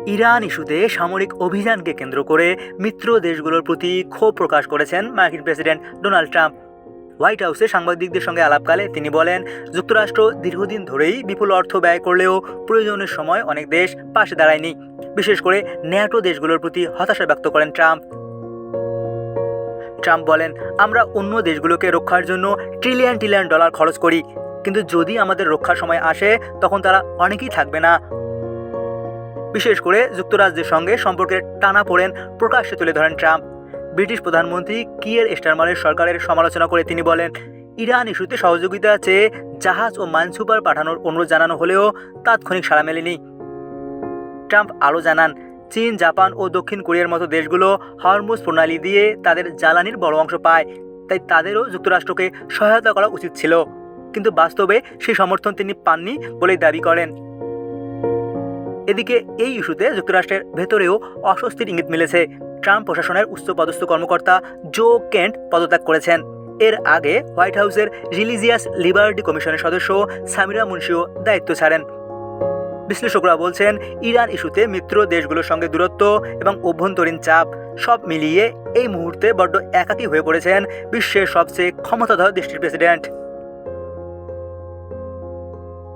Iran ইস্যুতে সামরিক অভিযানকে কেন্দ্র করে মিত্র দেশগুলোর প্রতি ক্ষোভ প্রকাশ করেছেন মার্কিন প্রেসিডেন্ট ডোনাল্ড ট্রাম্প। হোয়াইট হাউসে সাংবাদিকদের সঙ্গে আলাপকালে তিনি বলেন, যুক্তরাষ্ট্র দীর্ঘদিন ধরেই বিপুল অর্থ ব্যয় করলেও প্রয়োজনের সময় অনেক দেশ পাশে দাঁড়ায়নি। বিশেষ করে ন্যাটো দেশগুলোর প্রতি হতাশা ব্যক্ত করেন ট্রাম্প। বলেন, আমরা অন্য দেশগুলোকে রক্ষার জন্য ট্রিলিয়ন ট্রিলিয়ন ডলার খরচ করি, কিন্তু যদি আমাদের রক্ষার সময় আসে তখন তারা অনেকেই থাকবে না। বিশেষ করে যুক্তরাজ্যের সঙ্গে সম্পর্কের টানাপোড়েন প্রকাশ্যে তুলে ধরেন ট্রাম্প। ব্রিটিশ প্রধানমন্ত্রী কিয়ের স্টারমারের সরকারের সমালোচনা করে তিনি বলেন, ইরান ইস্যুতে সহযোগিতা চেয়ে জাহাজ ও মাইনসুপার পাঠানোর অনুরোধ জানানো হলেও তাৎক্ষণিক সাড়া মেলেনি। ট্রাম্প আরও জানান, চীন, জাপান ও দক্ষিণ কোরিয়ার মতো দেশগুলো হরমুজ প্রণালী দিয়ে তাদের জ্বালানির বড় অংশ পায়, তাই তাদেরও যুক্তরাষ্ট্রকে সহায়তা করা উচিত ছিল, কিন্তু বাস্তবে সেই সমর্থন তিনি পাননি বলেই দাবি করেন। এদিকে এই ইস্যুতে যুক্তরাষ্ট্রের ভেতরেও অস্বস্তির ইঙ্গিত মিলেছে। ট্রাম্প প্রশাসনের উচ্চপদস্থ কর্মকর্তা জো কেন্ট পদত্যাগ করেছেন। এর আগে হোয়াইট হাউসের রিলিজিয়াস লিবার্টি কমিশনের সদস্য সামিরা মুন্সিও দায়িত্ব ছাড়েন। বিশ্লেষকরা বলছেন, ইরান ইস্যুতে মিত্র দেশগুলোর সঙ্গে দূরত্ব এবং অভ্যন্তরীণ চাপ সব মিলিয়ে এই মুহূর্তে বড্ড একাকী হয়ে পড়েছেন বিশ্বের সবচেয়ে ক্ষমতাধর দেশটির প্রেসিডেন্ট।